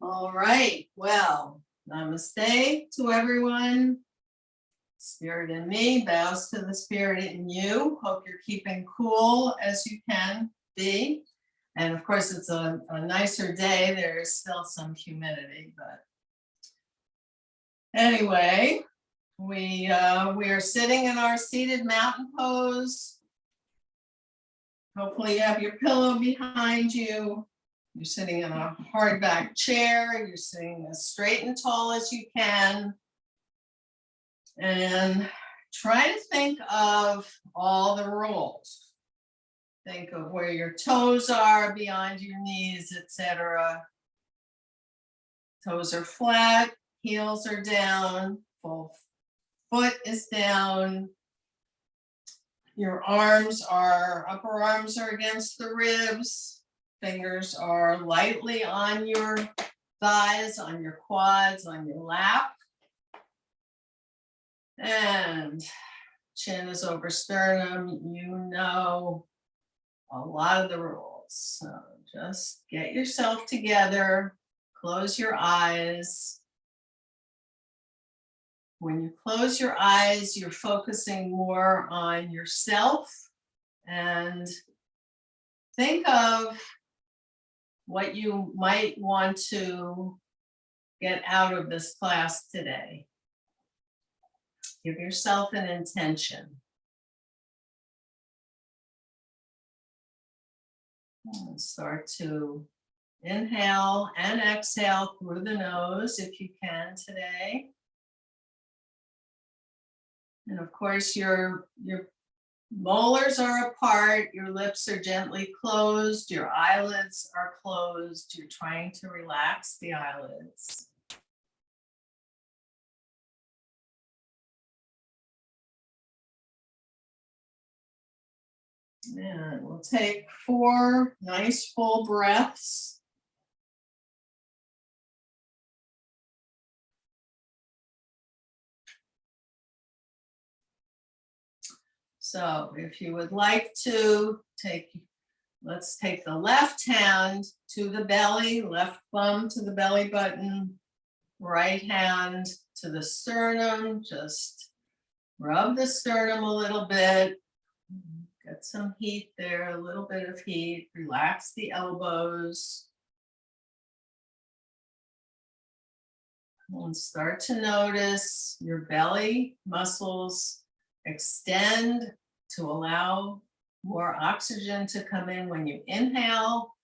All right, well, namaste to everyone. Spirit in me bows to the spirit in you. Hope you're keeping cool as you can be. And of course, it's a nicer day. There's still some humidity, but anyway, we are sitting in our seated mountain pose. Hopefully you have your pillow behind you. You're sitting in a hardback chair. You're sitting as straight and tall as you can. And try to think of all the rules. Think of where your toes are beyond your knees, etc. Toes are flat, heels are down, full foot is down. Your upper arms are against the ribs. Fingers are lightly on your thighs, on your quads, on your lap. And chin is over sternum. You know a lot of the rules. So just get yourself together, close your eyes. When you close your eyes, you're focusing more on yourself and think of what you might want to get out of this class today. Give yourself an intention. And start to inhale and exhale through the nose if you can today. And of course, your molars are apart, your lips are gently closed, your eyelids are closed. You're trying to relax the eyelids. And we'll take 4 nice full breaths. So if you would like to let's take the left hand to the belly, left thumb to the belly button, right hand to the sternum. Just rub the sternum a little bit. Get some heat there, a little bit of heat. Relax the elbows. And start to notice your belly muscles extend to allow more oxygen to come in when you inhale.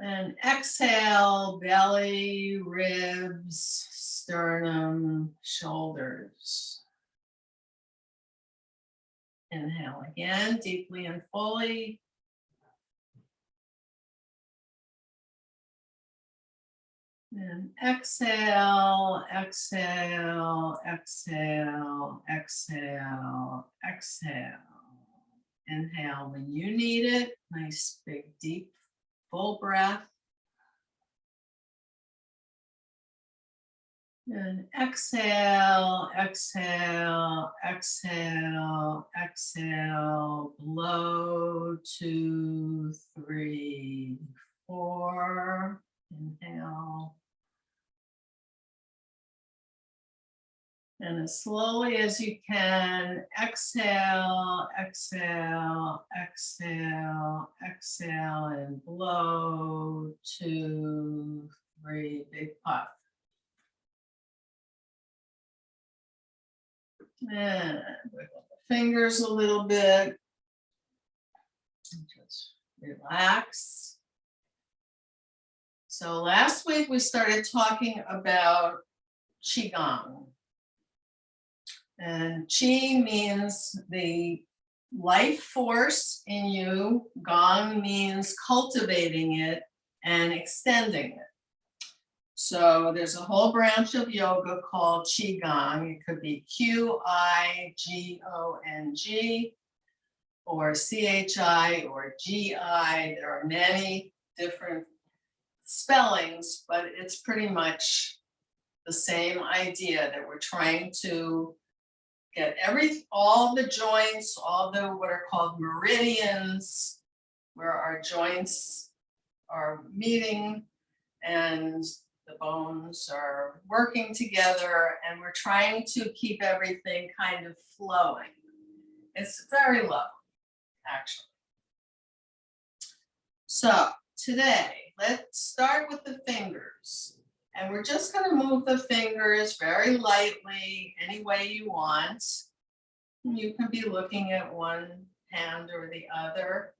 And exhale, belly, ribs, sternum, shoulders. Inhale again, deeply and fully. And exhale, exhale, exhale, exhale, exhale. Inhale when you need it. Nice, big, deep, full breath. And exhale, exhale, exhale, exhale. Blow, 2, 3, 4. Inhale. And as slowly as you can, exhale, exhale, exhale, exhale, and blow, 2, 3, big puff. And wiggle the fingers a little bit. Just relax. So last week we started talking about Qigong. And Qi means the life force in you. Gong means cultivating it and extending it. So there's a whole branch of yoga called Qigong. It could be Qigong or Chi or Gi. There are many different spellings, but it's pretty much the same idea that we're trying to get all the joints, all the what are called meridians, where our joints are meeting and the bones are working together, and we're trying to keep everything kind of flowing. It's very low, actually. So today, let's start with the fingers. And we're just going to move the fingers very lightly, any way you want. You can be looking at one hand or the other.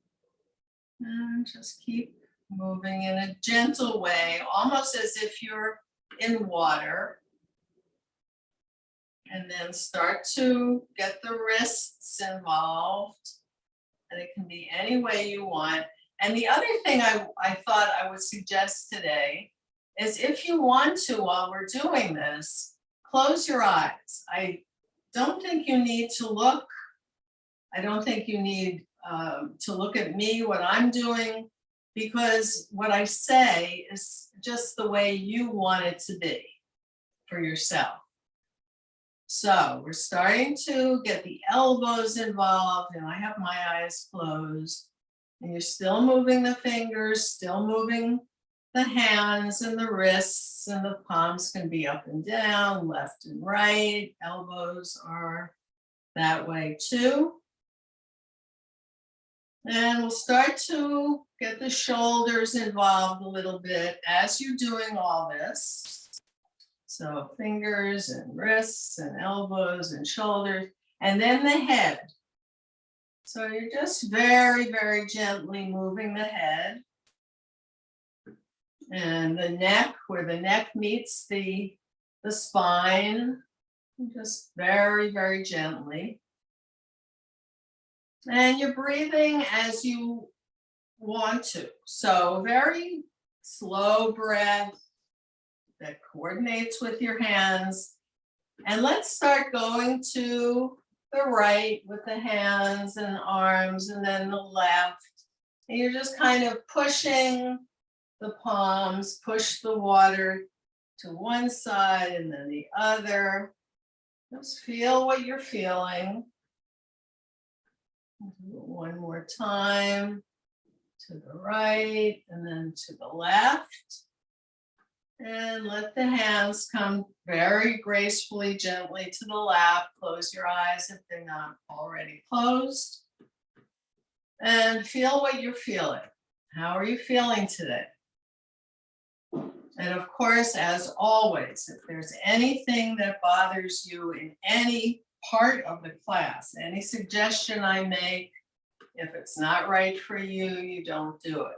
And just keep moving in a gentle way, almost as if you're in water. And then start to get the wrists involved. And it can be any way you want. And the other thing I thought I would suggest today is, if you want to, while we're doing this, close your eyes. I don't think you need to look. I don't think you need to look at me, what I'm doing, because what I say is just the way you want it to be for yourself. So we're starting to get the elbows involved, and I have my eyes closed. And you're still moving the fingers, still moving the hands and the wrists, and the palms can be up and down, left and right. Elbows are that way too. And we'll start to get the shoulders involved a little bit as you're doing all this. So fingers and wrists and elbows and shoulders, and then the head. So you're just very, very gently moving the head. And the neck, where the neck meets the spine, just very, very gently. And you're breathing as you want to. So very slow breath that coordinates with your hands. And let's start going to the right with the hands and arms, and then the left. And you're just kind of pushing the palms, push the water to one side and then the other. Just feel what you're feeling. One more time, to the right and then to the left. And let the hands come very gracefully, gently to the lap. Close your eyes if they're not already closed. And feel what you're feeling. How are you feeling today? And of course, as always, if there's anything that bothers you in any part of the class, any suggestion I make, if it's not right for you, you don't do it.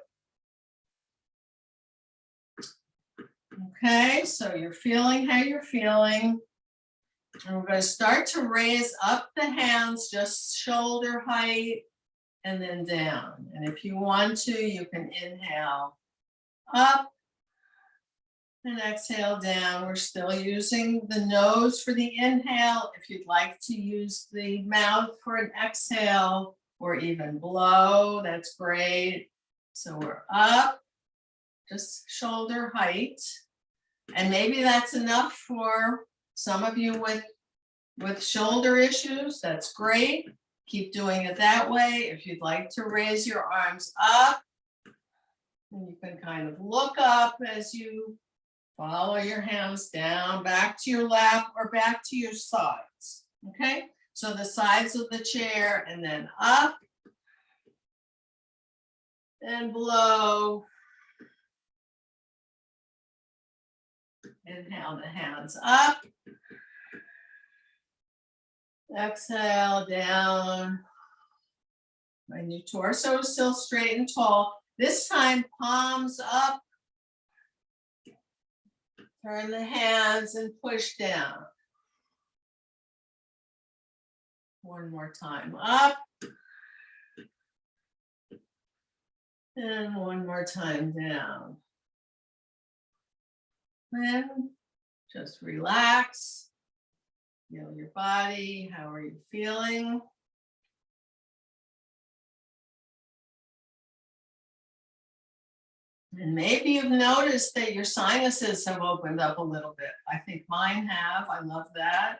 Okay, so you're feeling how you're feeling. And we're going to start to raise up the hands, just shoulder height, and then down. And if you want to, you can inhale up and exhale down. We're still using the nose for the inhale. If you'd like to use the mouth for an exhale or even blow, that's great. So we're up, just shoulder height. And maybe that's enough for some of you with shoulder issues. That's great. Keep doing it that way. If you'd like to raise your arms up, and you can kind of look up as you follow your hands down, back to your lap or back to your sides. Okay, so the sides of the chair, and then up and blow. Inhale the hands up. Exhale down. And your torso is still straight and tall. This time, palms up. Turn the hands and push down. One more time, up. And one more time down. Then just relax. Feel your body. How are you feeling? And maybe you've noticed that your sinuses have opened up a little bit. I think mine have. I love that.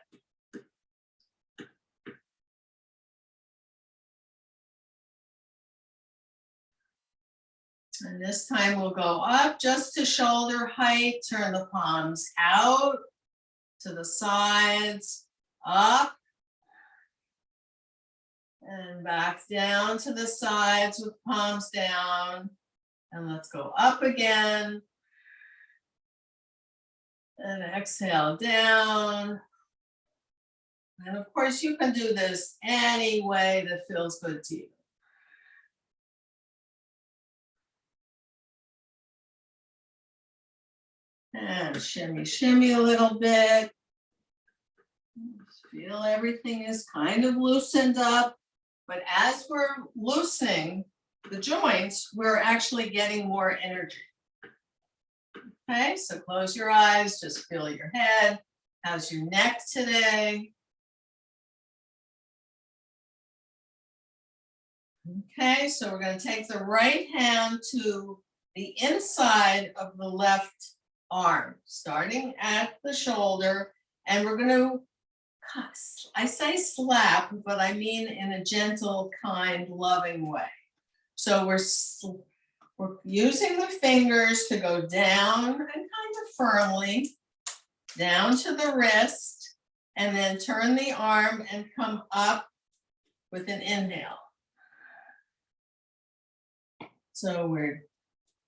And this time we'll go up just to shoulder height, turn the palms out to the sides, up, and back down to the sides with palms down. And let's go up again. And exhale down. And of course, you can do this any way that feels good to you. And shimmy, shimmy a little bit. Feel everything is kind of loosened up. But as we're loosening the joints, we're actually getting more energy. Okay, so close your eyes, just feel your head. How's your neck today? Okay, so we're going to take the right hand to the inside of the left arm, starting at the shoulder, and we're going to, I say slap, but I mean in a gentle, kind, loving way. So we're using the fingers to go down and kind of firmly down to the wrist, and then turn the arm and come up with an inhale. So we're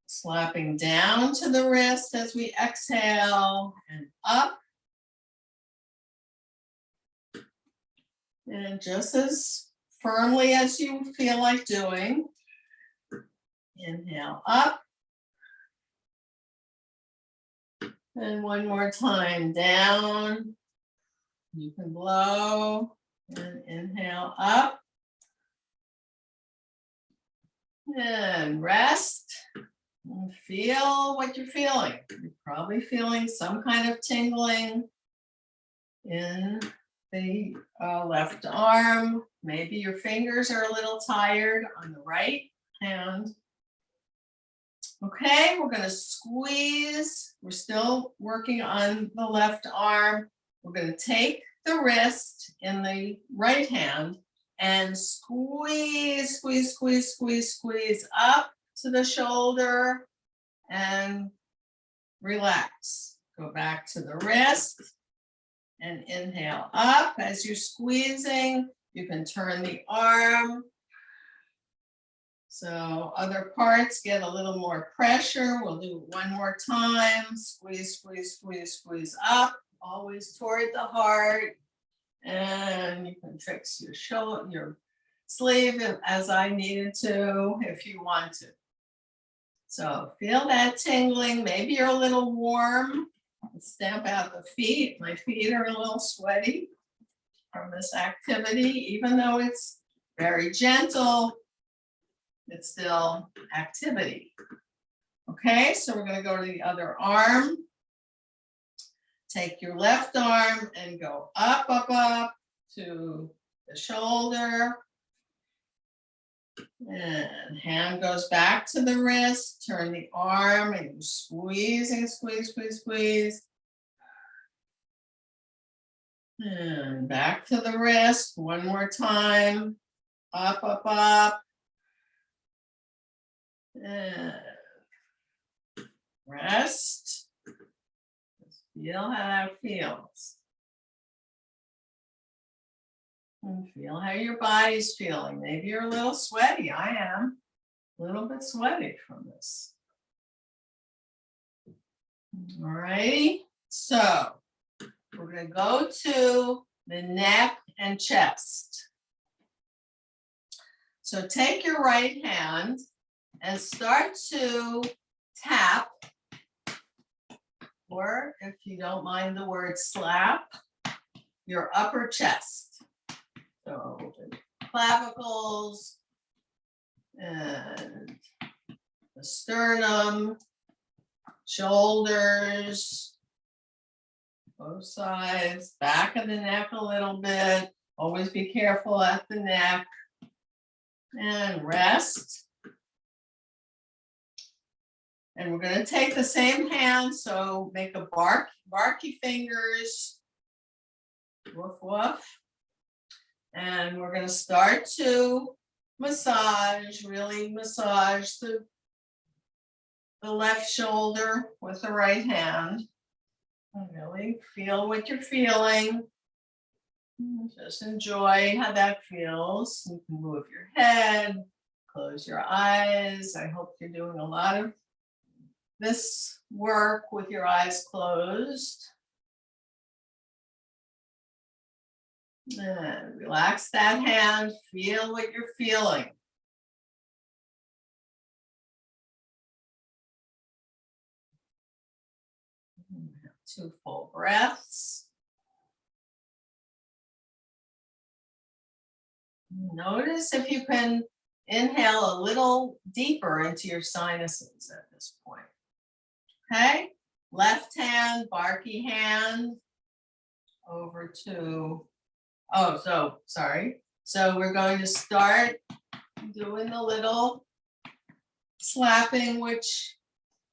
slapping down to the wrist as we exhale and up. And just as firmly as you feel like doing. Inhale up. And one more time down. You can blow and inhale up. And rest. And feel what you're feeling. You're probably feeling some kind of tingling in the left arm. Maybe your fingers are a little tired on the right hand. Okay, we're going to squeeze. We're still working on the left arm. We're going to take the wrist in the right hand and squeeze, squeeze, squeeze, squeeze, squeeze up to the shoulder and relax. Go back to the wrist and inhale up. As you're squeezing, you can turn the arm. So other parts get a little more pressure. We'll do it one more time. Squeeze, squeeze, squeeze, squeeze up, always toward the heart. And you can fix your shoulder, your sleeve as I needed to, if you want to. So feel that tingling. Maybe you're a little warm. Stamp out the feet. My feet are a little sweaty from this activity, even though it's very gentle. It's still activity. Okay, so we're going to go to the other arm. Take your left arm and go up, up, up to the shoulder. And hand goes back to the wrist. Turn the arm and you're squeezing, squeeze, squeeze, squeeze. And back to the wrist. One more time. Up, up, up. And rest. Just feel how that feels. And feel how your body's feeling. Maybe you're a little sweaty. I am a little bit sweaty from this. All right. So we're going to go to the neck and chest. So take your right hand and start to tap, or if you don't mind the word slap, your upper chest. So the clavicles and the sternum, shoulders, both sides, back of the neck a little bit. Always be careful at the neck. And rest. And we're going to take the same hand, so make a barky fingers. Woof, woof. And we're going to start to massage, really massage the the left shoulder with the right hand. And really feel what you're feeling. Just enjoy how that feels. You can move your head, close your eyes. I hope you're doing a lot of this work with your eyes closed. And relax that hand, feel what you're feeling. 2 full breaths. Notice if you can inhale a little deeper into your sinuses at this point. Okay, left hand, barky hand, over to, So we're going to start doing the little slapping, which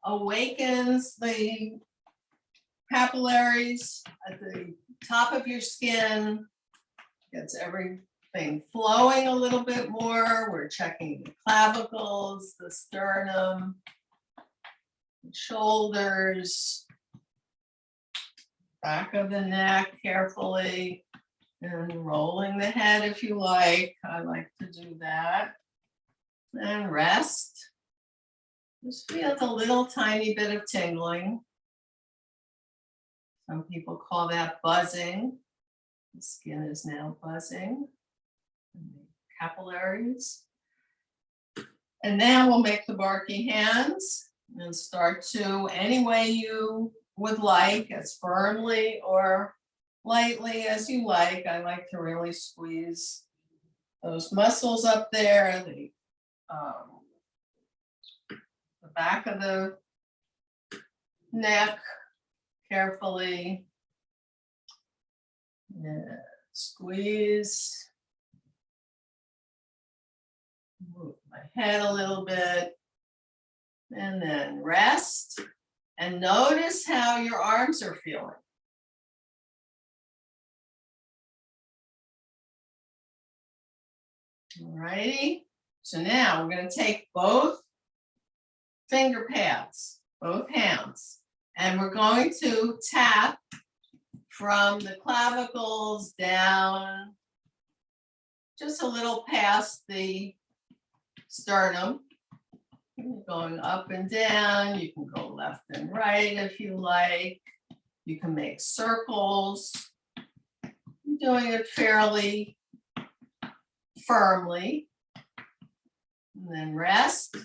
awakens the capillaries at the top of your skin, gets everything flowing a little bit more. We're checking the clavicles, the sternum, the shoulders, back of the neck carefully, and rolling the head if you like. I like to do that. And rest. Just feel a little tiny bit of tingling. Some people call that buzzing. The skin is now buzzing. And the capillaries. And now we'll make the barky hands and start to any way you would like, as firmly or lightly as you like. I like to really squeeze those muscles up there, the back of the neck carefully. Yeah, squeeze. Move my head a little bit. And then rest. And notice how your arms are feeling. All righty. So now we're going to take both finger pads, both hands, and we're going to tap from the clavicles down just a little past the sternum. Going up and down. You can go left and right if you like. You can make circles. I'm doing it fairly firmly. And then rest.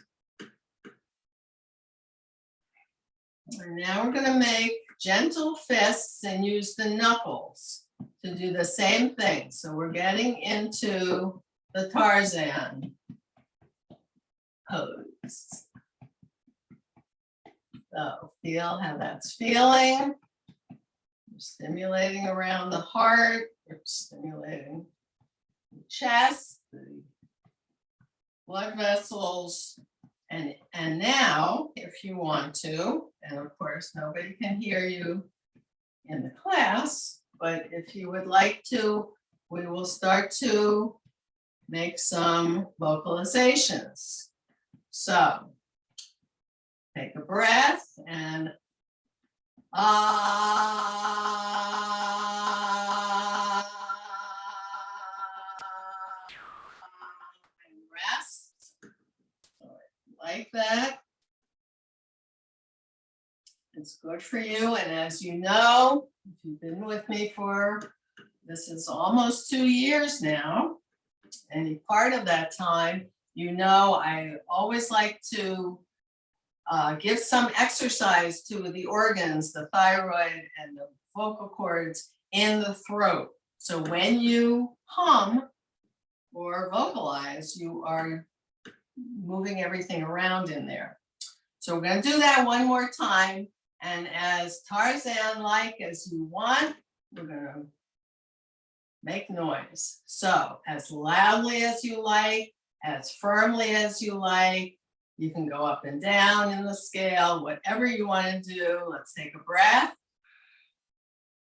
And now we're going to make gentle fists and use the knuckles to do the same thing. So we're getting into the Tarzan pose. So feel how that's feeling. We're stimulating around the heart. We're stimulating the chest, the blood vessels. And now, if you want to, and of course nobody can hear you in the class, but if you would like to, we will start to make some vocalizations. So take a breath and and rest. Like that. It's good for you. And as you know, if you've been with me for, this is almost 2 years now, any part of that time, you know, I always like to give some exercise to the organs, the thyroid and the vocal cords in the throat. So when you hum or vocalize, you are moving everything around in there. So we're going to do that one more time. And as Tarzan-like as you want, we're going to make noise. So as loudly as you like, as firmly as you like. You can go up and down in the scale, whatever you want to do. Let's take a breath.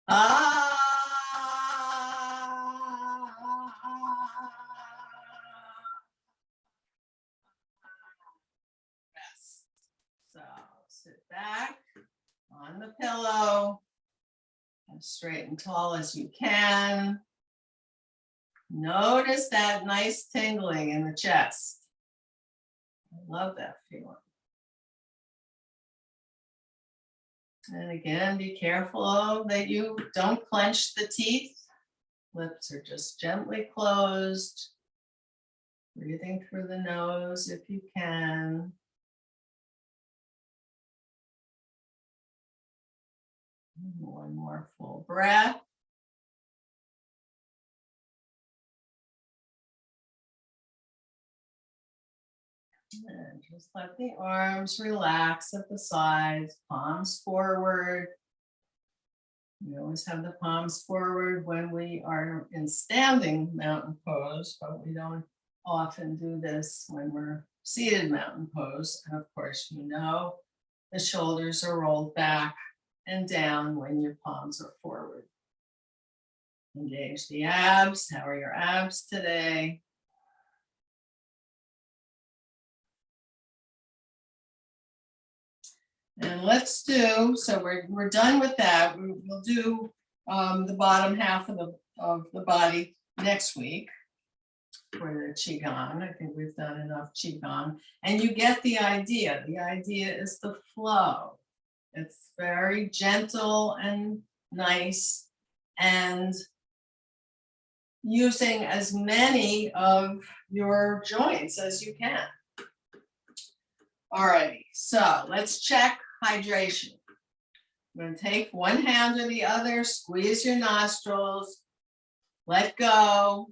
Rest. So sit back on the pillow, as straight and tall as you can. Notice that nice tingling in the chest. I love that feeling. And again, be careful that you don't clench the teeth. Lips are just gently closed. Breathing through the nose if you can. One more full breath. And just let the arms relax at the sides, palms forward. We always have the palms forward when we are in standing mountain pose, but we don't often do this when we're seated mountain pose. And of course, you know, the shoulders are rolled back and down when your palms are forward. Engage the abs. How are your abs today? And let's do, so we're done with that. We'll do the bottom half of the body next week for the Qigong. I think we've done enough Qigong. And you get the idea. The idea is the flow. It's very gentle and nice and using as many of your joints as you can. All righty, so let's check hydration. I'm going to take one hand or the other, squeeze your nostrils, let go.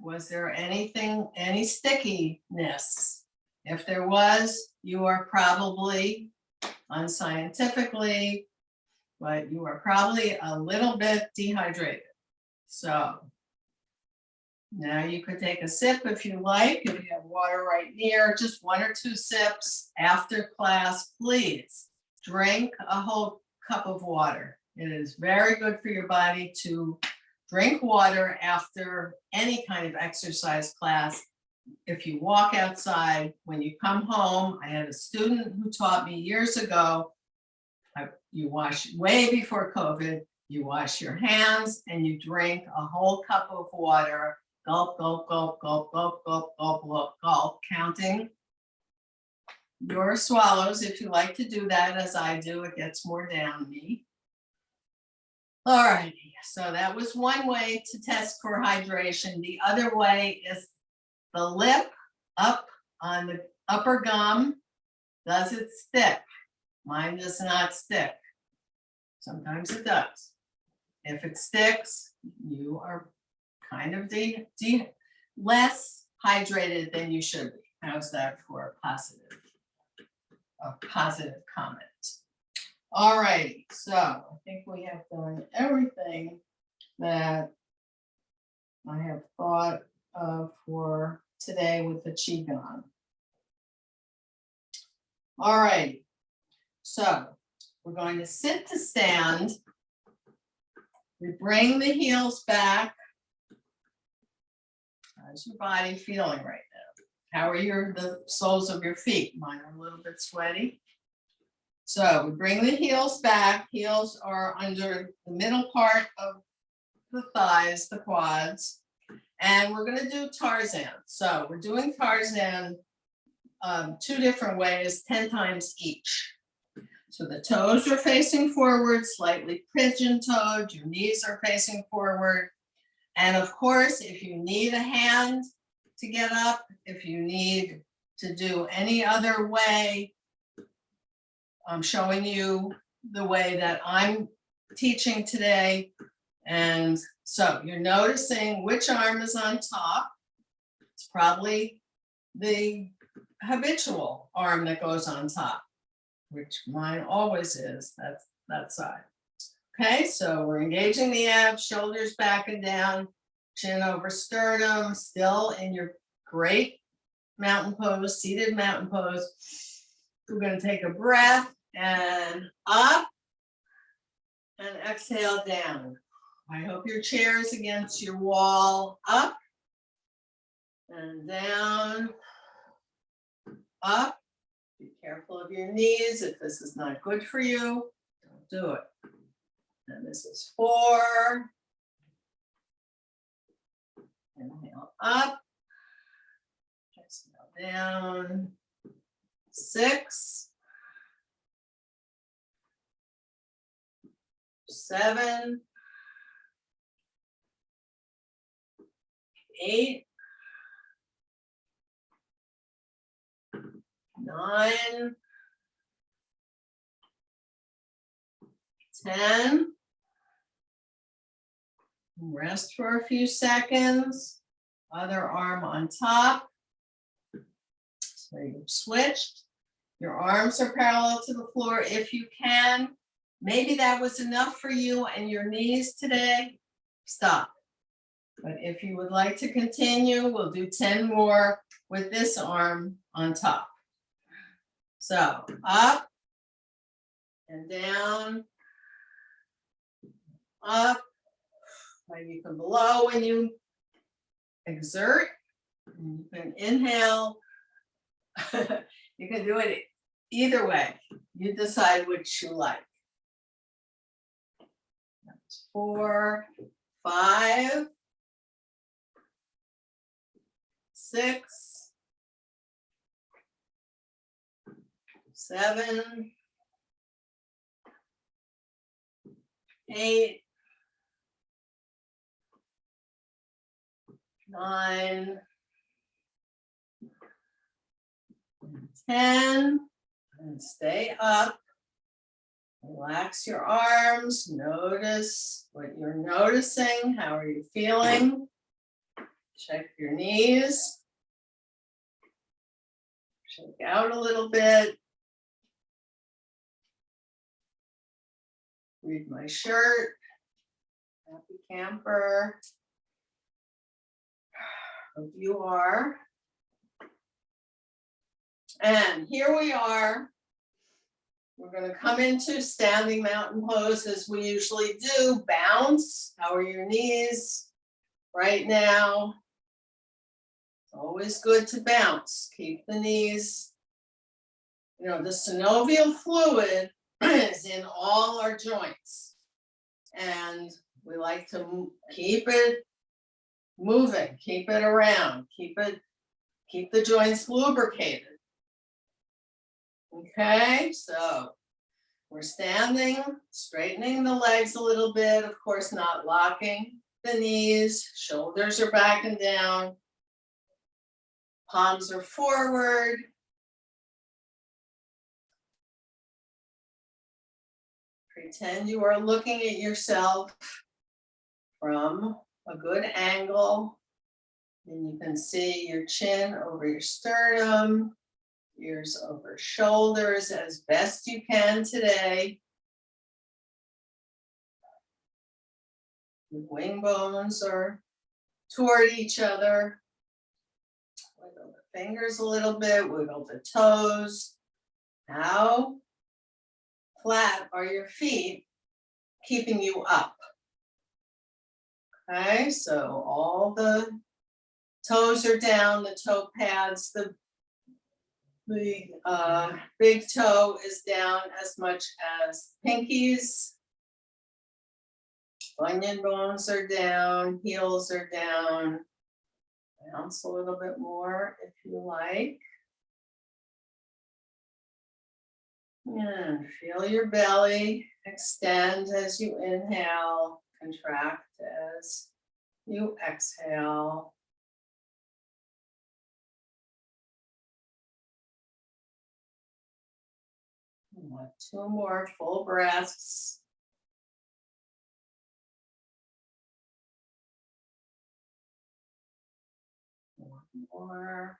Was there anything, any stickiness? If there was, you are probably, unscientifically, but you are probably a little bit dehydrated. So now you could take a sip if you like, if you have water right near, just 1 or 2 sips after class, please. Drink a whole cup of water. It is very good for your body to drink water after any kind of exercise class. If you walk outside, when you come home, I had a student who taught me years ago, you wash, way before COVID, you wash your hands and you drink a whole cup of water, gulp, gulp, gulp, gulp, gulp, gulp, gulp, gulp, gulp, counting your swallows. If you like to do that as I do, it gets more down me. All righty, so that was one way to test for hydration. The other way is the lip up on the upper gum. Does it stick? Mine does not stick. Sometimes it does. If it sticks, you are kind of less hydrated than you should be. How's that for a positive comment? All right, so I think we have done everything that I have thought of for today with the Qigong. All right, so we're going to sit to stand. We bring the heels back. How's your body feeling right now? How are the soles of your feet? Mine are a little bit sweaty. So we bring the heels back. Heels are under the middle part of the thighs, the quads. And we're going to do Tarzan. So we're doing Tarzan 2 different ways, 10 times each. So the toes are facing forward, slightly pigeon-toed. Your knees are facing forward. And of course, if you need a hand to get up, if you need to do any other way, I'm showing you the way that I'm teaching today. And so you're noticing which arm is on top. It's probably the habitual arm that goes on top, which mine always is, that's that side. Okay, so we're engaging the abs, shoulders back and down, chin over sternum, still in your great mountain pose, seated mountain pose. We're going to take a breath and up and exhale down. I hope your chair is against your wall. Up and down, up. Be careful. Careful of your knees. If this is not good for you, don't do it. And this is 4. Inhale up. Exhale down. 6. 7. 8. 9. 10. Rest for a few seconds. Other arm on top. So you've switched. Your arms are parallel to the floor if you can. Maybe that was enough for you and your knees today. Stop. But if you would like to continue, we'll do 10 more with this arm on top. So up and down, up. You can blow when you exert. You can inhale. You can do it either way. You decide which you like. That's 4, 5, 6, 7, 8, 9, 10, and stay up. Relax your arms. Notice what you're noticing. How are you feeling? Check your knees. Shake out a little bit. Read my shirt. Happy camper. Hope you are. And here we are. We're going to come into standing mountain pose as we usually do. Bounce. How are your knees right now? It's always good to bounce. Keep the knees. You know, the synovial fluid is in all our joints. And we like to keep it moving, keep it around, keep the joints lubricated. Okay, so we're standing, straightening the legs a little bit, of course, not locking the knees, shoulders are back and down, palms are forward. Pretend you are looking at yourself from a good angle, and you can see your chin over your sternum, ears over shoulders as best you can today. The wing bones are toward each other. Wiggle the fingers a little bit, wiggle the toes. How flat are your feet, keeping you up? Okay, so all the toes are down, the toe pads, the big toe is down as much as pinkies. Bunion bones are down, heels are down. Bounce a little bit more if you like. And feel your belly extend as you inhale, contract as you exhale. And 2 more full breaths. One more.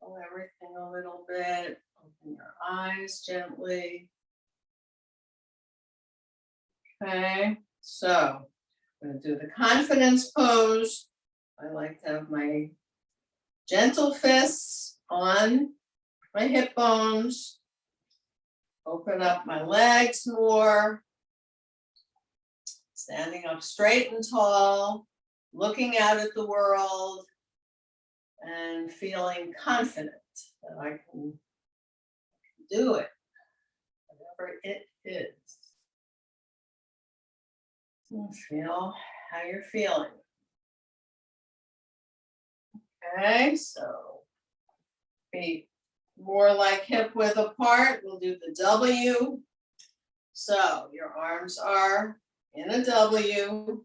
Pull everything a little bit. Open your eyes gently. Okay, so I'm going to do the confidence pose. I like to have my gentle fists on my hip bones. Open up my legs more. Standing up straight and tall. looking out at the world and feeling confident that I can do it, whatever it is. And feel how you're feeling. Okay, so feet more like hip width apart. We'll do the W. So your arms are in a W.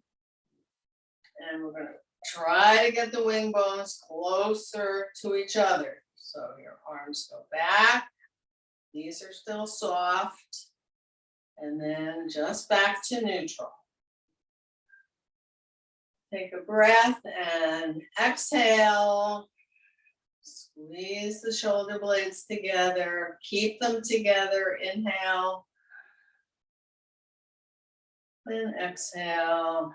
And we're going to try to get the wing bones closer to each other. So your arms go back. These are still soft. And then just back to neutral. Take a breath and exhale. Squeeze the shoulder blades together. Keep them together. Inhale. Then exhale.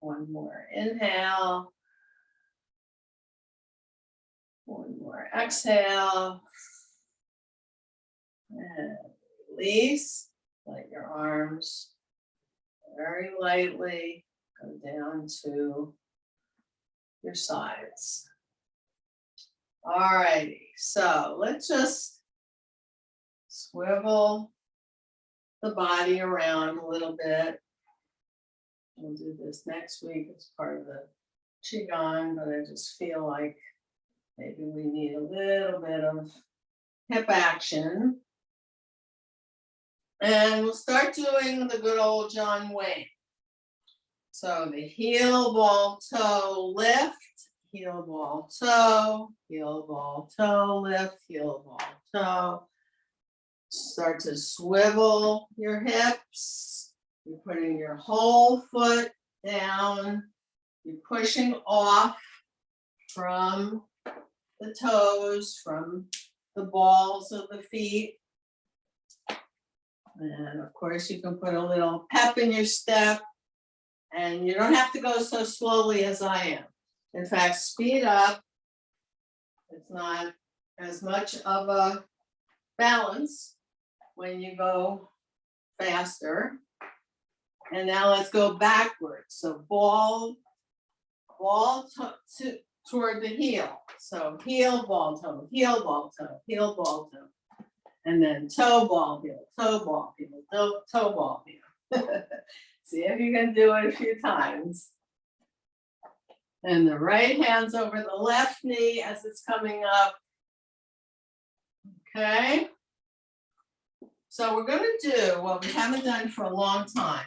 One more inhale. One more exhale. And release. Let your arms very lightly go down to your sides. All righty, so let's just swivel the body around a little bit. We'll do this next week as part of the Qigong, but I just feel like maybe we need a little bit of hip action. And we'll start doing the good old John Wayne. So the heel, ball, toe, lift, heel, ball, toe, lift, heel, ball, toe. Start to swivel your hips. You're putting your whole foot down. You're pushing off from the toes, from the balls of the feet. And of course, you can put a little pep in your step. And you don't have to go so slowly as I am. In fact, speed up. It's not as much of a balance when you go faster. And now let's go backwards. So ball toward the heel. So heel, ball, toe, heel, ball, toe, heel, ball, toe. And then toe, ball, heel, toe, ball, heel, toe, ball, heel. See if you can do it a few times. And the right hand's over the left knee as it's coming up. Okay. So we're going to do what we haven't done for a long time,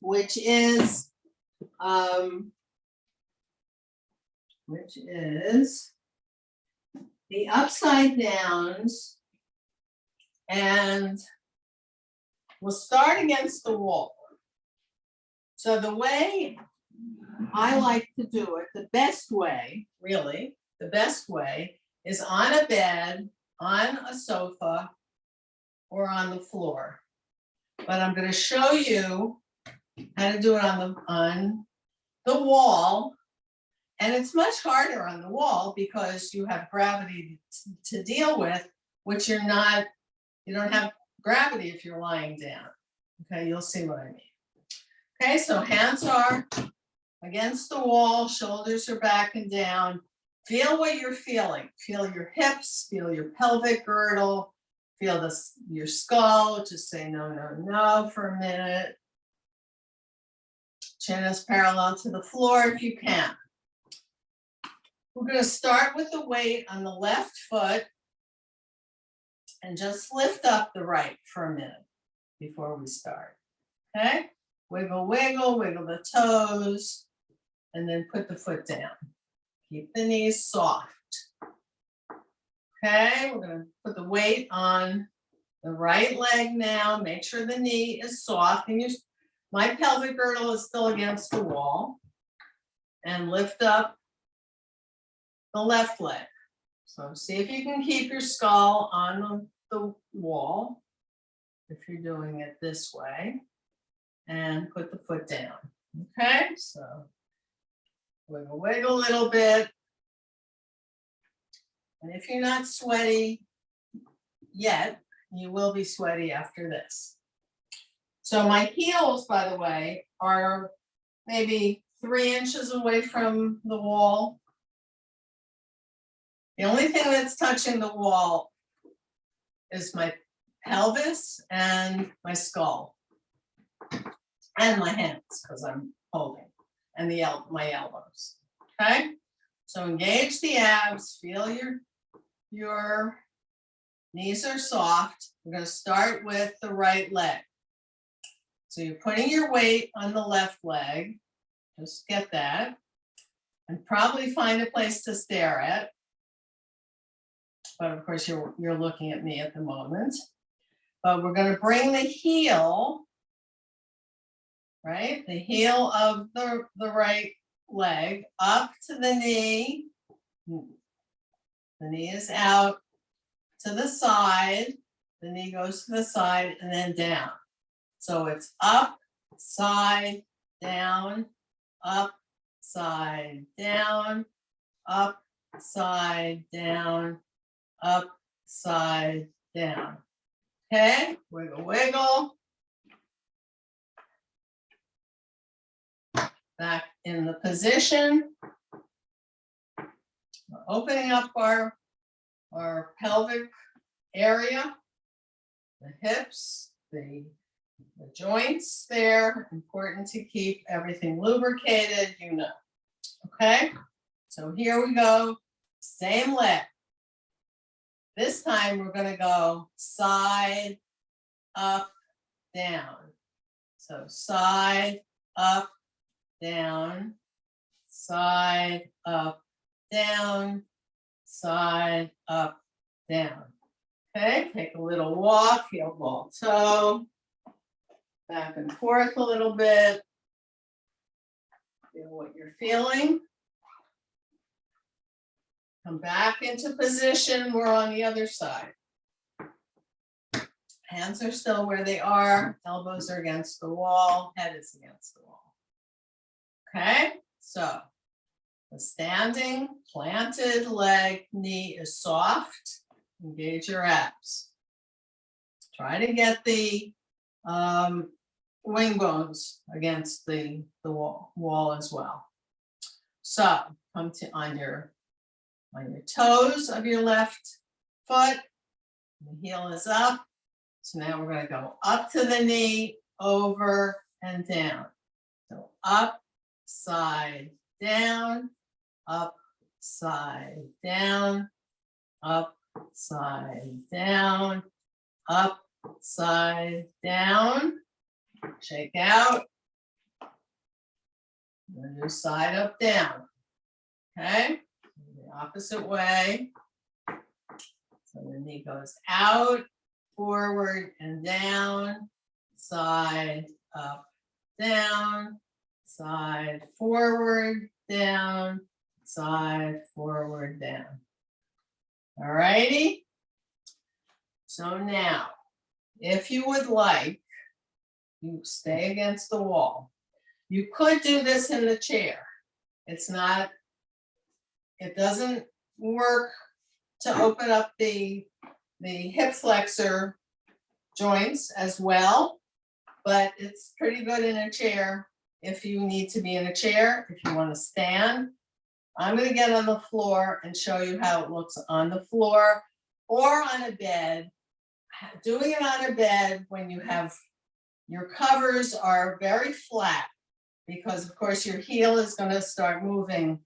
which is the upside downs, and we'll start against the wall. So the way I like to do it, the best way, really, the best way is on a bed, on a sofa, or on the floor. But I'm going to show you how to do it on the wall. And it's much harder on the wall because you have gravity to deal with, which you don't have gravity if you're lying down. Okay, you'll see what I mean. Okay, so hands are against the wall, shoulders are back and down. Feel what you're feeling. Feel your hips, feel your pelvic girdle, feel your skull. Just say no, no, no for a minute. Chin is parallel to the floor if you can. We're going to start with the weight on the left foot and just lift up the right for a minute before we start. Okay? Wiggle, wiggle, wiggle the toes, and then put the foot down. Keep the knees soft. Okay, we're going to put the weight on the right leg now. Make sure the knee is soft. And my pelvic girdle is still against the wall. And lift up the left leg. So see if you can keep your skull on the wall if you're doing it this way. And put the foot down. Okay, so wiggle, wiggle a little bit. And if you're not sweaty yet, you will be sweaty after this. So my heels, by the way, are maybe 3 inches away from the wall. The only thing that's touching the wall is my pelvis and my skull and my hands, because I'm holding, and my elbows. Okay, so engage the abs, feel your knees are soft. We're going to start with the right leg. So you're putting your weight on the left leg, just get that, and probably find a place to stare at. But of course you're looking at me at the moment. But we're going to bring the heel, right? The heel of the right leg up to the knee. The knee is out to the side. The knee goes to the side and then down. So it's up, side, down, up, side, down, up, side, down, up, side, down. Okay, wiggle, wiggle. Back in the position. We're opening up our pelvic area, the hips, the joints there. Important to keep everything lubricated, you know. Okay, so here we go, same leg. This time we're going to go side, up, down. So side, up, down, side, up, down, side, up, down. Okay, take a little walk, heel ball toe, back and forth a little bit. Feel what you're feeling. Come back into position. We're on the other side. Hands are still where they are. Elbows are against the wall. Head is against the wall. Okay, so the standing, planted leg, knee is soft. Engage your abs. Try to get the wing bones against the wall as well. So come to on your toes of your left foot. The heel is up. So now we're going to go up to the knee, over and down. So up, side, down, up, side, down, up, side, down, up, side, down. Shake out. Then do side up, down. Okay, the opposite way. So the knee goes out, forward and down, side, up, down, side, forward, down, side, forward, down. All righty. So now, if you would like, you stay against the wall. You could do this in the chair. It's not, it doesn't work to open up the hip flexor joints as well, but it's pretty good in a chair if you need to be in a chair. If you want to stand, I'm going to get on the floor and show you how it looks on the floor or on a bed. Doing it on a bed when you have your covers are very flat, because of course your heel is going to start moving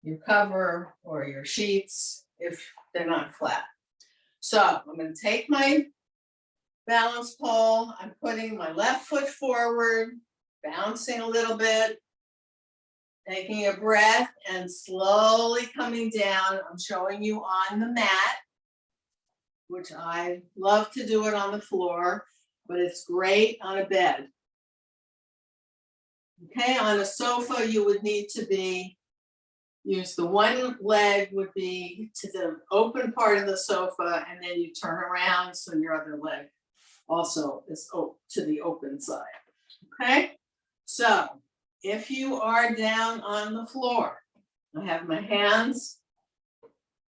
your cover or your sheets if they're not flat. So I'm going to take my balance pole. I'm putting my left foot forward, bouncing a little bit, taking a breath and slowly coming down. I'm showing you on the mat, which I love to do it on the floor, but it's great on a bed. Okay, on a sofa, you would need to use the one leg would be to the open part of the sofa, and then you turn around so your other leg also is to the open side. Okay, so if you are down on the floor, I have my hands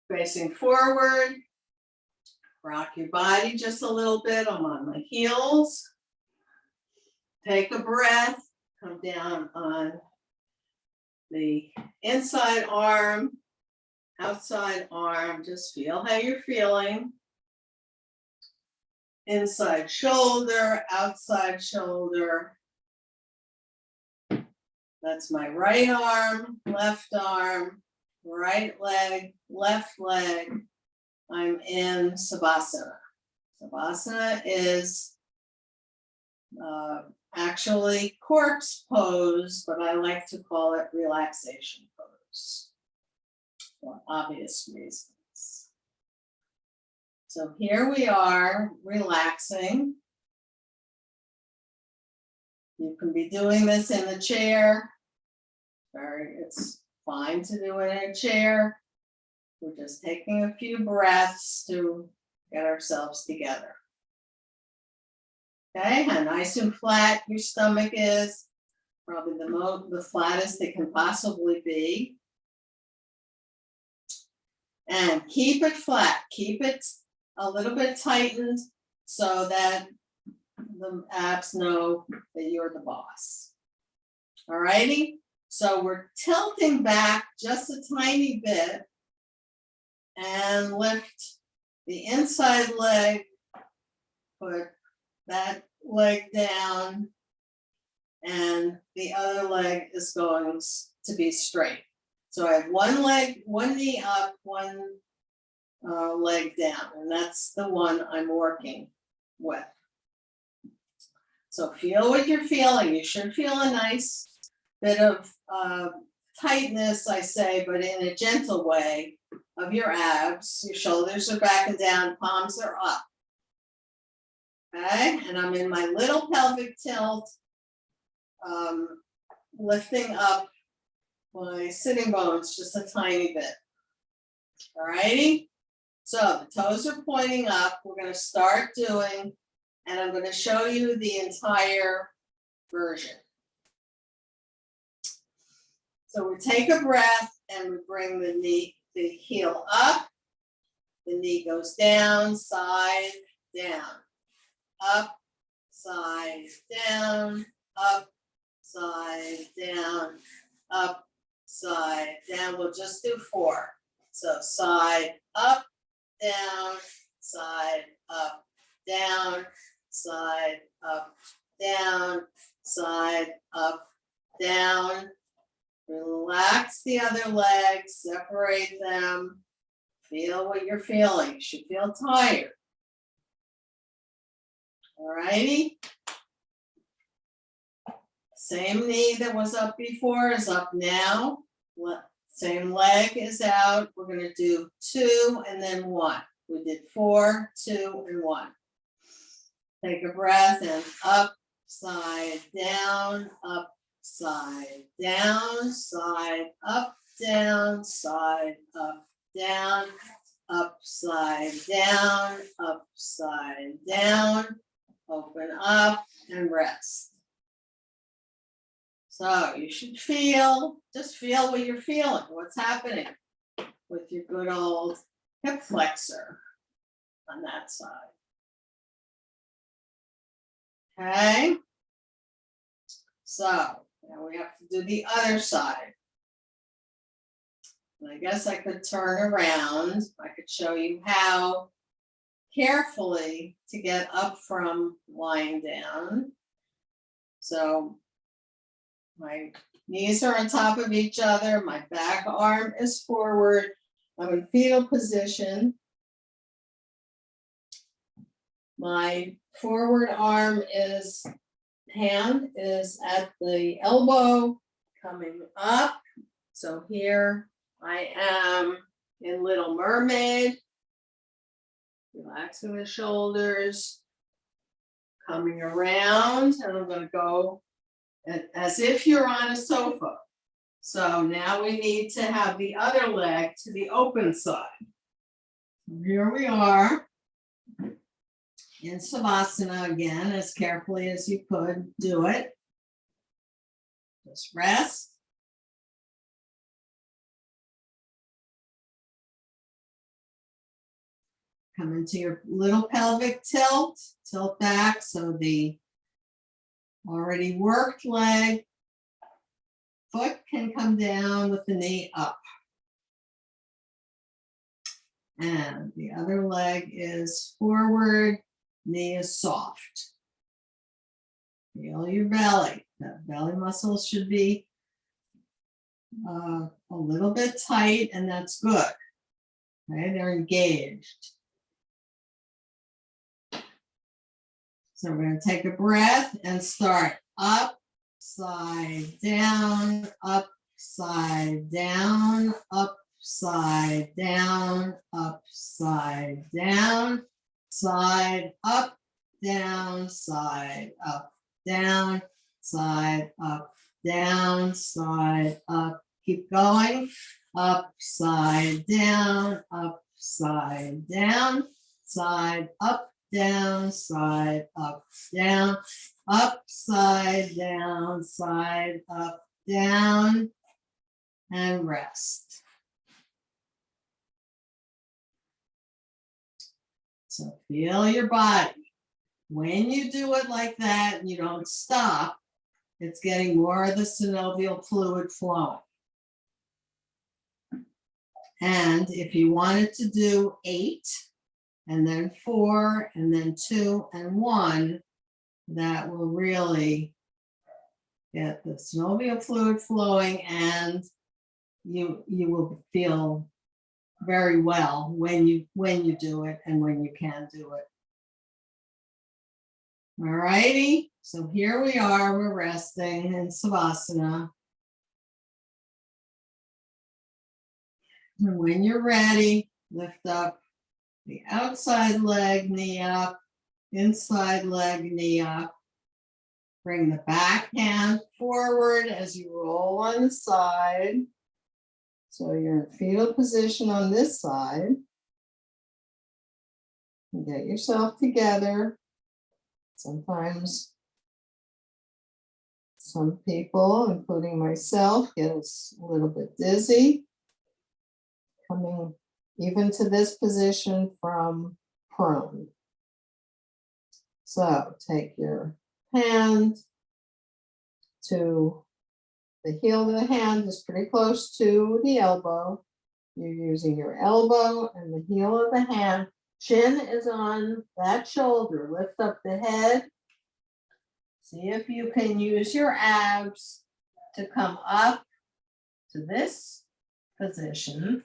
facing forward. Rock your body just a little bit. I'm on my heels. Take a breath, come down on the inside arm, outside arm. Just feel how you're feeling. Inside shoulder, outside shoulder. That's my right arm, right leg, left leg. I'm in Savasana. Savasana is actually corpse pose, but I like to call it relaxation pose for obvious reasons. So here we are relaxing. You can be doing this in a chair. It's fine to do it in a chair. We're just taking a few breaths to get ourselves together. Okay, how nice and flat your stomach is. Probably the flattest it can possibly be. And keep it flat. Keep it a little bit tightened so that the abs know that you're the boss. All righty. So we're tilting back just a tiny bit and lift the inside leg, put that leg down, and the other leg is going to be straight. So I have one leg, one knee up, one leg down, and that's the one I'm working with. So feel what you're feeling. You should feel a nice bit of tightness, I say, but in a gentle way of your abs. Your shoulders are back and down, palms are up. Okay, and I'm in my little pelvic tilt, lifting up my sitting bones just a tiny bit. All righty, so the toes are pointing up. We're going to start doing, and I'm going to show you the entire version. So we take a breath and we bring the heel up. The knee goes down, side, down, up, side, down, up, side, down, up, side, down. We'll just do 4. So side, up, down, side, up, down, side, up, down, side, up, down. Relax the other leg, separate them. Feel what you're feeling. You should feel tired. All righty. Same knee that was up before is up now. Same leg is out. We're going to do 2 and then 1. We did 4, 2, and 1. Take a breath and up, side, down, up, side, down, side, up, down, side, up, down, upside down, upside down, open up and rest. So you should just feel what you're feeling, what's happening with your good old hip flexor on that side. Okay, so now we have to do the other side. And I guess I could turn around. I could show you how carefully to get up from lying down. So my knees are on top of each other. My back arm is forward. I'm in fetal position. My forward hand is at the elbow coming up. So here I am in Little Mermaid, relaxing the shoulders, coming around, and I'm going to go as if you're on a sofa. So now we need to have the other leg to the open side. Here we are in Savasana again, as carefully as you could do it. Just rest. Come into your little pelvic tilt back so the already worked leg foot can come down with the knee up. And the other leg is forward, knee is soft. Feel your belly. That belly muscle should be a little bit tight, and that's good. Okay, they're engaged. So we're going to take a breath and start up, side, down, up, side, down, up, side, down, up, side, down, side, up, down, side, up, down, side, up, down, side, up. Keep going. Up, side, down, up, side, down, side, up, down, side, up, down, upside down, side, up, down, and rest. So feel your body. When you do it like that and you don't stop, it's getting more of the synovial fluid flowing. And if you wanted to do 8, and then 4, and then 2, and 1, that will really get the synovial fluid flowing, and you will feel very well when you do it and when you can do it. All righty, so here we are, we're resting in Savasana. And when you're ready, lift up the outside leg, knee up, inside leg, knee up. Bring the back hand forward as you roll on the side. So you're in fetal position on this side. And get yourself together. Sometimes some people, including myself, get a little bit dizzy. Coming even to this position from prone. So take your hand to the heel of the hand is pretty close to the elbow. You're using your elbow and the heel of the hand. Chin is on that shoulder. Lift up the head. See if you can use your abs to come up to this position.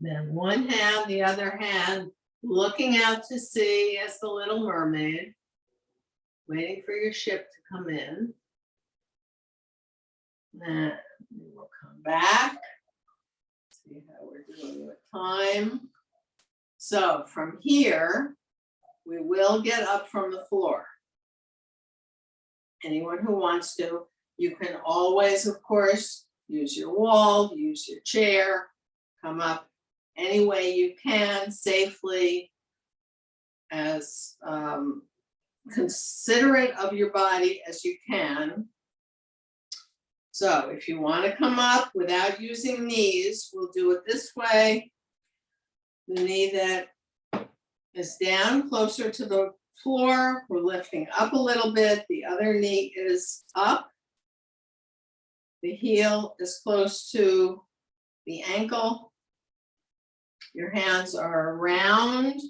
Then one hand, the other hand, looking out to sea as the Little Mermaid, waiting for your ship to come in. Then we will come back. See how we're doing with time. So from here, we will get up from the floor. Anyone who wants to, you can always, of course, use your wall, use your chair, come up any way you can safely, as considerate of your body as you can. So if you want to come up without using knees, we'll do it this way. The knee that is down closer to the floor, we're lifting up a little bit. The other knee is up. The heel is close to the ankle. Your hands are around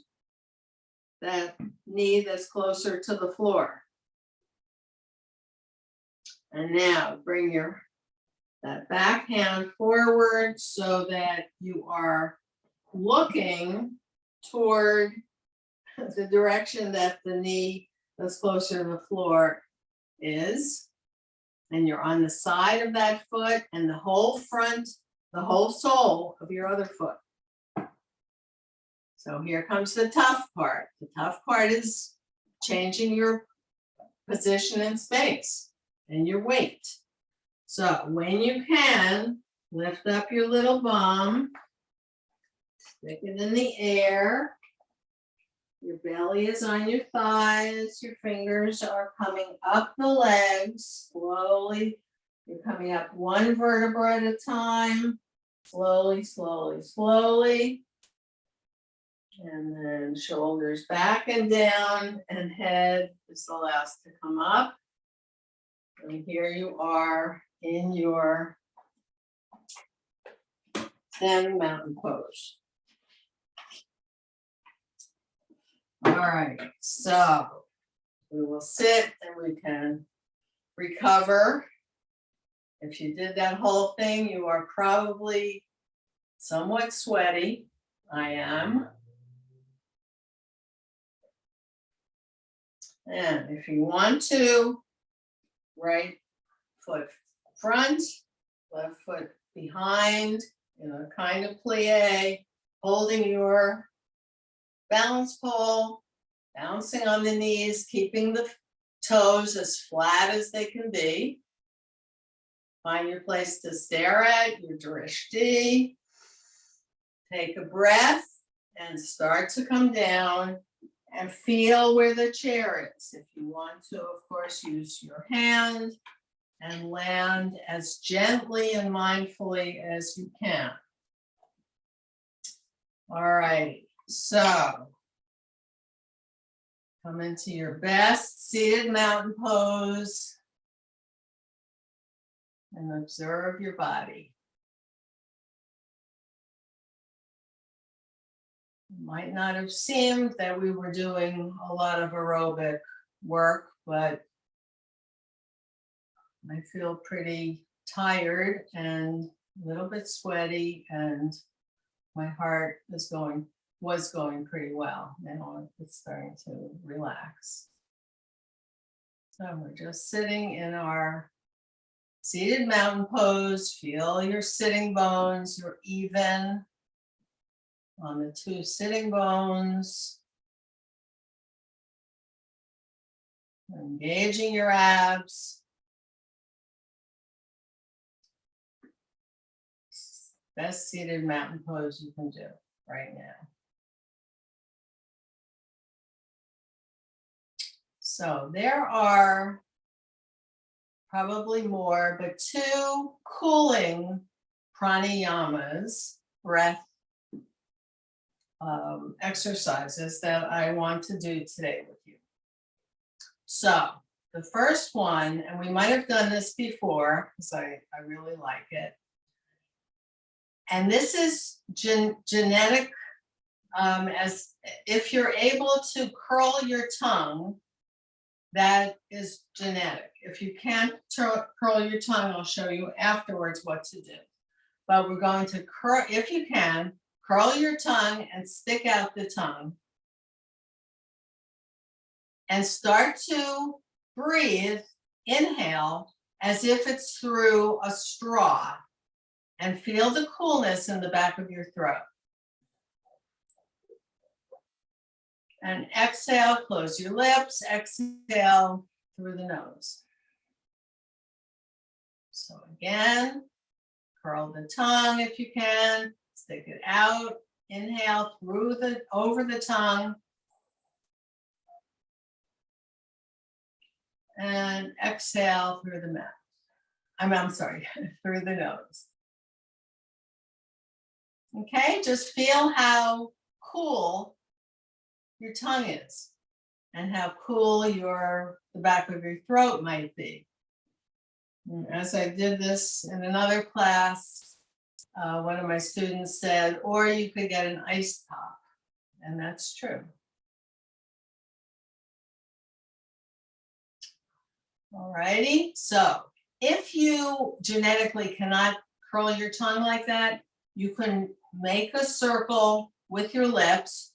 that knee that's closer to the floor. And now bring that back hand forward so that you are looking toward the direction that the knee that's closer to the floor is. And you're on the side of that foot and the whole front, the whole sole of your other foot. So here comes the tough part. The tough part is changing your position in space and your weight. So when you can, lift up your little bum, stick it in the air. Your belly is on your thighs. Your fingers are coming up the legs slowly. You're coming up one vertebra at a time. Slowly, slowly, slowly. And then shoulders back and down, and head is the last to come up. And here you are in your standing mountain pose. All right, so we will sit and we can recover. If you did that whole thing, you are probably somewhat sweaty. I am. And if you want to, right foot front, left foot behind, in a kind of plie, holding your balance pole, bouncing on the knees, keeping the toes as flat as they can be. Find your place to stare at, your drishti. Take a breath and start to come down and feel where the chair is. If you want to, of course, use your hand and land as gently and mindfully as you can. All right, so come into your best seated mountain pose and observe your body. It might not have seemed that we were doing a lot of aerobic work, but I feel pretty tired and a little bit sweaty, and my heart was going pretty well. Now it's starting to relax. So we're just sitting in our seated mountain pose. Feel your sitting bones. You're even on the two sitting bones. Engaging your abs. Best seated mountain pose you can do right now. So there are probably more, but 2 cooling pranayamas, breath exercises that I want to do today with you. So the first one, and we might have done this before because I really like it. And this is genetic, as if you're able to curl your tongue, that is genetic. If you can't curl your tongue, I'll show you afterwards what to do. But we're going to curl, if you can, curl your tongue and stick out the tongue. And start to breathe, inhale, as if it's through a straw. And feel the coolness in the back of your throat. And exhale, close your lips, exhale through the nose. So again, curl the tongue if you can, stick it out, inhale over the tongue. And exhale through the mouth. I'm sorry, through the nose. Okay, just feel how cool your tongue is and how cool the back of your throat might be. And as I did this in another class, one of my students said, or you could get an ice pop, and that's true. All righty, so if you genetically cannot curl your tongue like that, you can make a circle with your lips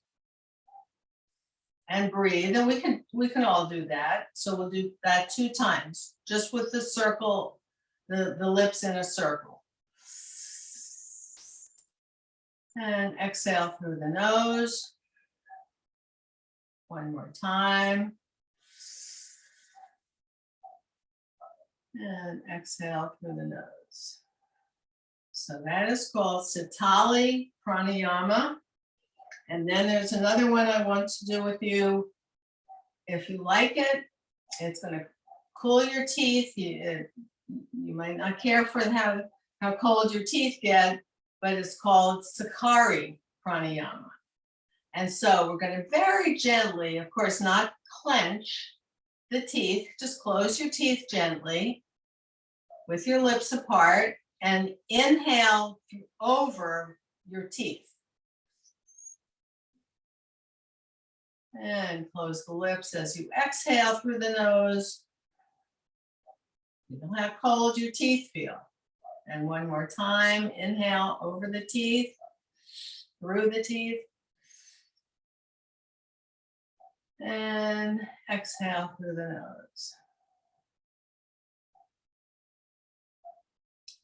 and breathe, and we can all do that. So we'll do that 2 times, just with the circle, the lips in a circle. And exhale through the nose. One more time. And exhale through the nose. So that is called Sitali Pranayama. And then there's another one I want to do with you. If you like it, it's going to cool your teeth. You might not care for how cold your teeth get, but it's called Sakari Pranayama. And so we're going to very gently, of course, not clench the teeth, just close your teeth gently with your lips apart. and inhale over your teeth. And close the lips as you exhale through the nose. You know how cold your teeth feel. And one more time, inhale over the teeth, through the teeth. And exhale through the nose.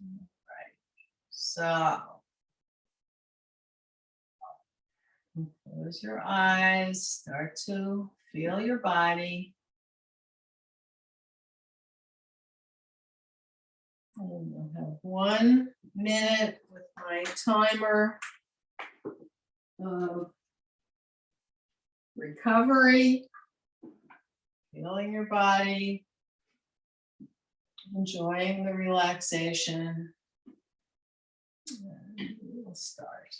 Right. So, close your eyes, start to feel your body. And we'll have 1 minute with my timer of recovery, feeling your body, enjoying the relaxation. And we'll start.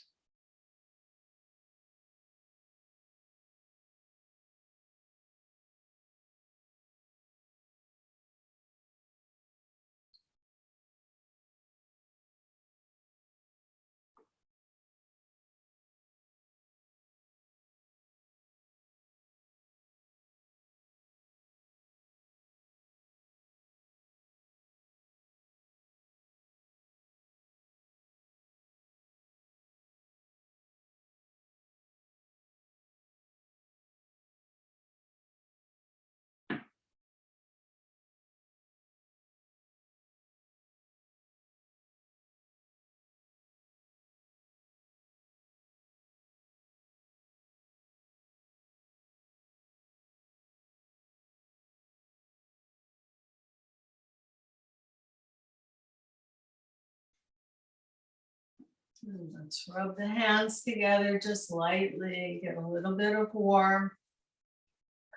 Let's rub the hands together just lightly, get a little bit of warmth.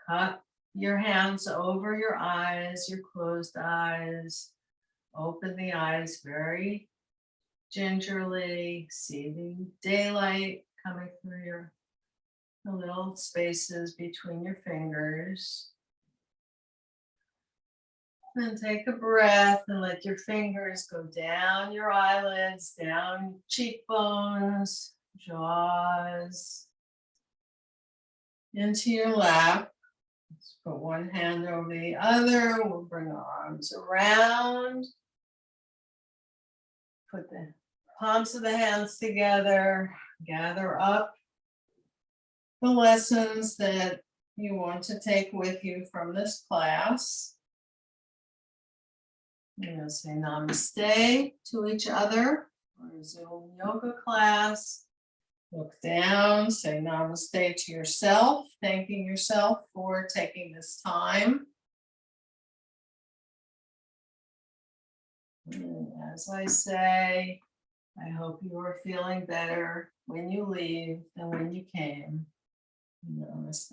Cup your hands over your eyes, your closed eyes. Open the eyes very gingerly, see the daylight coming through the little spaces between your fingers. Then take a breath and let your fingers go down your eyelids, down cheekbones, jaws, into your lap. Let's put one hand over the other. We'll bring our arms around. Put the palms of the hands together. Gather up the lessons that you want to take with you from this class. We're going to say namaste to each other. Our Zoom yoga class. Look down, say namaste to yourself, thanking yourself for taking this time. And as I say, I hope you are feeling better when you leave than when you came. Namaste.